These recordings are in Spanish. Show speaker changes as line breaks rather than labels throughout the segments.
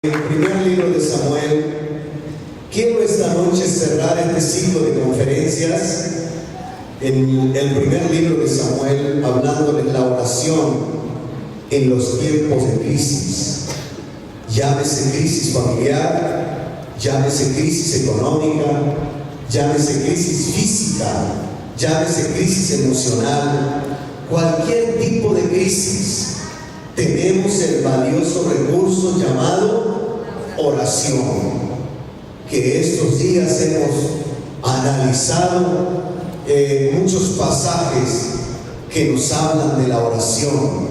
El primer libro de Samuel. Quiero esta noche cerrar este ciclo de conferencias en el primer libro de Samuel, hablando de la oración en los tiempos de crisis. Llámese crisis familiar, llámese crisis económica, llámese crisis física, llámese crisis emocional, cualquier tipo de crisis. Tenemos el valioso recurso llamado oración, que estos días hemos analizado muchos pasajes que nos hablan de la oración,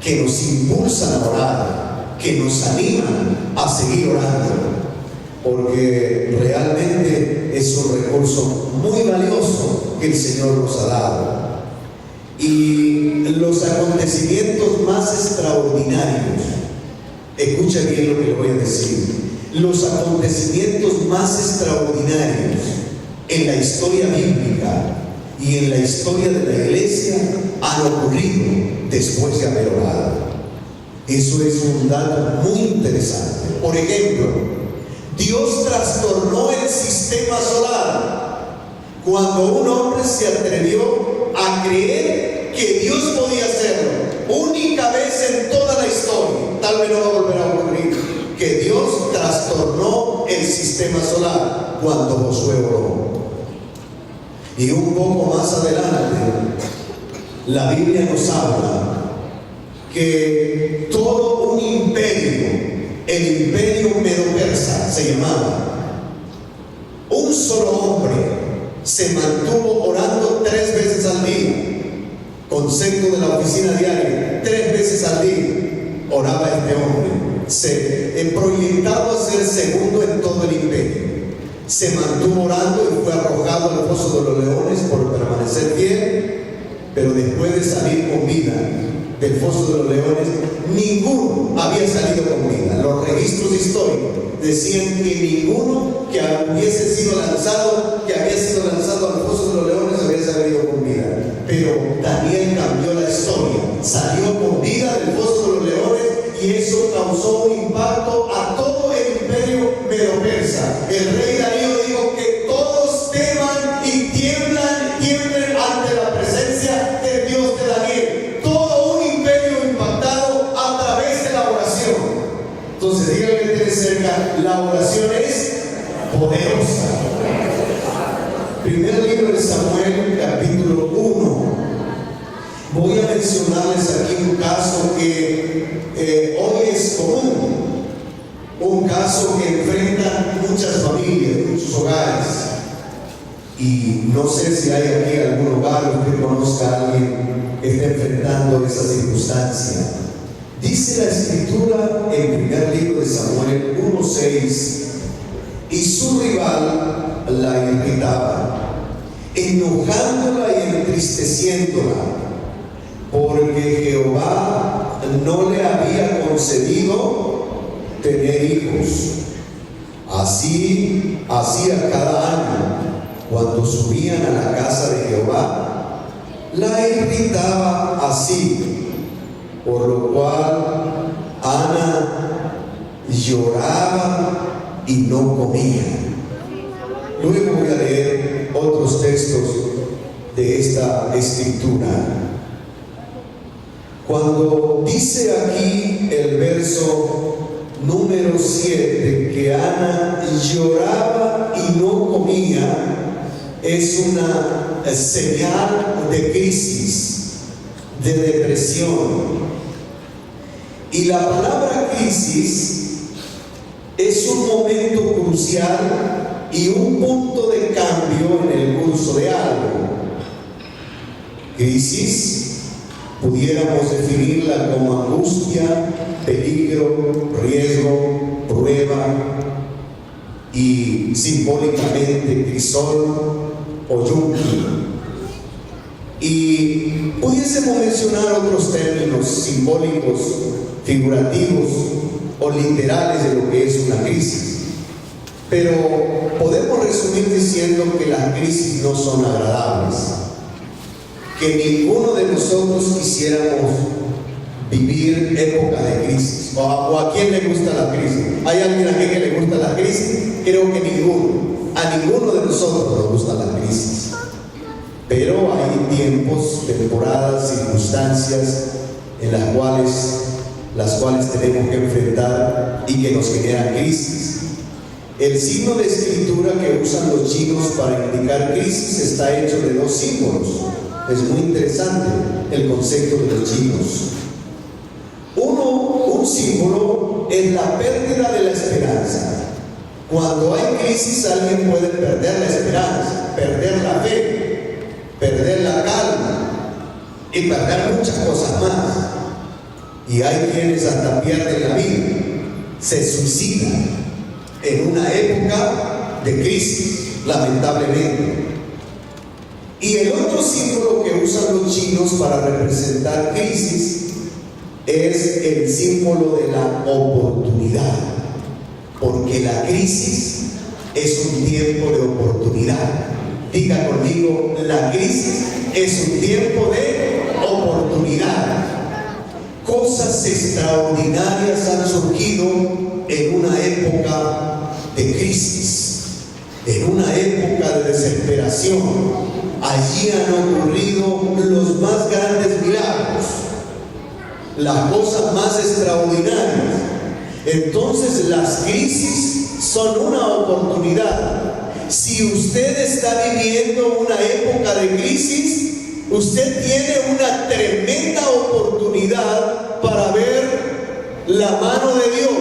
que nos impulsan a orar, que nos animan a seguir orando, porque realmente es un recurso muy valioso que el Señor nos ha dado. Y los acontecimientos más extraordinarios, escucha bien lo que le voy a decir, los acontecimientos más extraordinarios en la historia bíblica y en la historia de la iglesia han ocurrido después de haber orado. Eso es un dato muy interesante. Por ejemplo, Dios trastornó el sistema solar cuando un hombre se atrevió a creer que Dios podía hacerlo, única vez en toda la historia, tal vez no va a volver a ocurrir, que Dios trastornó el sistema solar cuando Josué oró. Y un poco más adelante, la Biblia nos habla que todo un imperio, el imperio medo-persa se llamaba, un solo hombre se mantuvo orando 3 veces al día, concepto de la oficina diaria, 3 veces al día oraba este hombre, se proyectaba a ser segundo en todo el imperio, se mantuvo orando y fue arrojado al foso de los leones por permanecer fiel, pero después de salir con vida del foso de los leones, ninguno había salido con vida. Los registros históricos decían que ninguno que hubiese sido lanzado, que había sido lanzado al foso de los leones, había salido con vida. Pero Daniel cambió la historia, salió con vida del foso de los leones, y eso causó un impacto a todo el imperio medo-persa. El rey Darío dijo que todos teman y tiemblen ante la presencia del Dios de Daniel. Todo un imperio impactado a través de la oración. Entonces, díganme que tiene cerca, la oración es poderosa. Primer libro de Samuel, capítulo 1. Voy a mencionarles aquí un caso que hoy es común, un caso que enfrenta muchas familias, muchos hogares. Y no sé si hay aquí algún hogar que conozca a alguien que esté enfrentando esa circunstancia. Dice la Escritura en el primer libro de Samuel 1:6, y su rival la irritaba, enojándola y entristeciéndola, porque Jehová no le había concedido tener hijos. Así hacía cada año cuando subían a la casa de Jehová, la irritaba así, por lo cual Ana lloraba y no comía. Luego voy a leer otros textos de esta escritura. Cuando dice aquí el verso número 7 que Ana lloraba y no comía, es una señal de crisis, de depresión. Y la palabra crisis es un momento crucial y un punto de cambio en el curso de algo. Crisis pudiéramos definirla como angustia, peligro, riesgo, prueba, y simbólicamente crisol o yunque. Y pudiésemos mencionar otros términos simbólicos, figurativos o literales de lo que es una crisis. Pero podemos resumir diciendo que las crisis no son agradables, que ninguno de nosotros quisiéramos vivir épocas de crisis. ¿O a quién le gusta la crisis? ¿Hay alguien aquí que le gusta la crisis? Creo que ninguno. A ninguno de nosotros nos gustan las crisis. Pero hay tiempos, temporadas, circunstancias en las cuales tenemos que enfrentar y que nos generan crisis. El signo de escritura que usan los chinos para indicar crisis está hecho de dos símbolos. Es muy interesante el concepto de los chinos. Un símbolo es la pérdida de la esperanza. Cuando hay crisis, alguien puede perder la esperanza, perder la fe, perder la calma y perder muchas cosas más. Y hay quienes hasta pierden la vida, se suicidan en una época de crisis, lamentablemente. Y el otro símbolo que usan los chinos para representar crisis es el símbolo de la oportunidad, porque la crisis es un tiempo de oportunidad. Diga conmigo, la crisis es un tiempo de oportunidad. Cosas extraordinarias han surgido en una época de crisis, en una época de desesperación. Allí han ocurrido los más grandes milagros, las cosas más extraordinarias. Entonces las crisis son una oportunidad. Si usted está viviendo una época de crisis, usted tiene una tremenda oportunidad para ver la mano de Dios,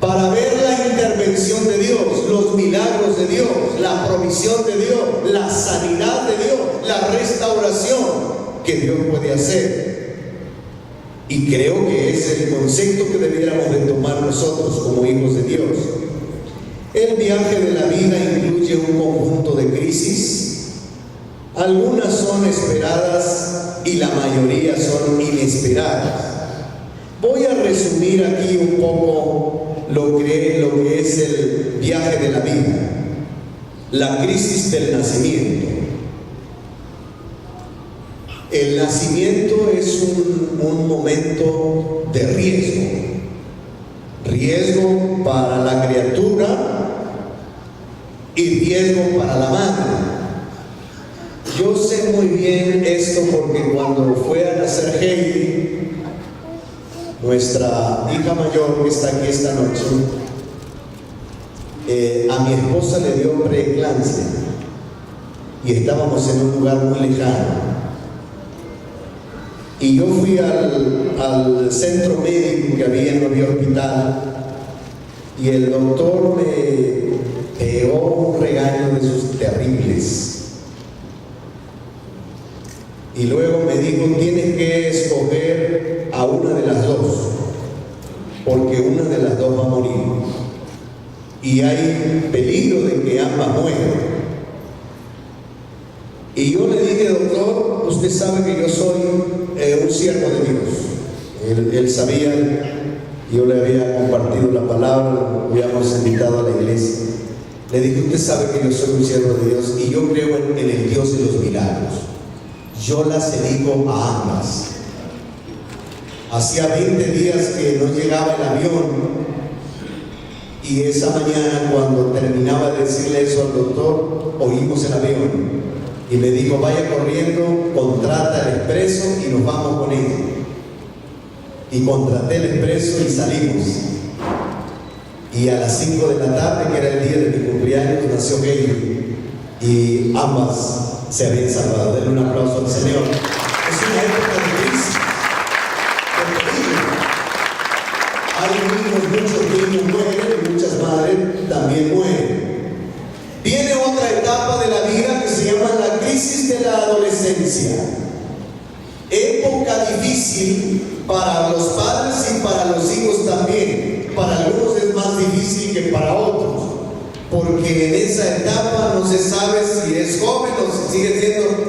para ver la intervención de Dios, los milagros de Dios, la provisión de Dios, la sanidad de Dios, la restauración que Dios puede hacer. Y creo que es el concepto que debiéramos de tomar nosotros como hijos de Dios. El viaje de la vida incluye un conjunto de crisis. Algunas son esperadas y la mayoría son inesperadas. Voy a resumir aquí un poco lo que es el viaje de la vida. La crisis del nacimiento. El nacimiento es un momento de riesgo para la criatura y riesgo para la madre. Yo sé muy bien esto porque cuando fue a nacer Heidi, nuestra hija mayor que está aquí esta noche, a mi esposa le dio preeclampsia y estábamos en un lugar muy lejano. Y yo fui al centro médico que había en el hospital y el doctor me pegó un regaño de sus terribles. Y luego me dijo, tienes que escoger a una de las dos, porque una de las dos va a morir. Y hay peligro de que ambas mueran. Y yo le dije, doctor, usted sabe que yo soy un siervo de Dios. Él sabía, yo le había compartido la palabra, lo habíamos invitado a la iglesia. Le dije, usted sabe que yo soy un siervo de Dios y yo creo en el Dios de los milagros. Yo las elijo a ambas. Hacía 20 días que no llegaba el avión y esa mañana cuando terminaba de decirle eso al doctor, oímos el avión. Y me dijo, vaya corriendo, contrata el expreso y nos vamos con ella. Y contraté el expreso y salimos. Y a las 5 de la tarde, que era el día de mi cumpleaños, nació Heidi. Y ambas se habían salvado. Denle un aplauso al Señor. Es una época de crisis, de peligro. Hay niños, muchos niños mueren y muchas madres también mueren. Viene otra etapa de la vida que se llama la crisis de la adolescencia. Época difícil para los padres y para los hijos también. Para algunos es más difícil que para otros, porque en esa etapa no se sabe si es joven o si sigue siendo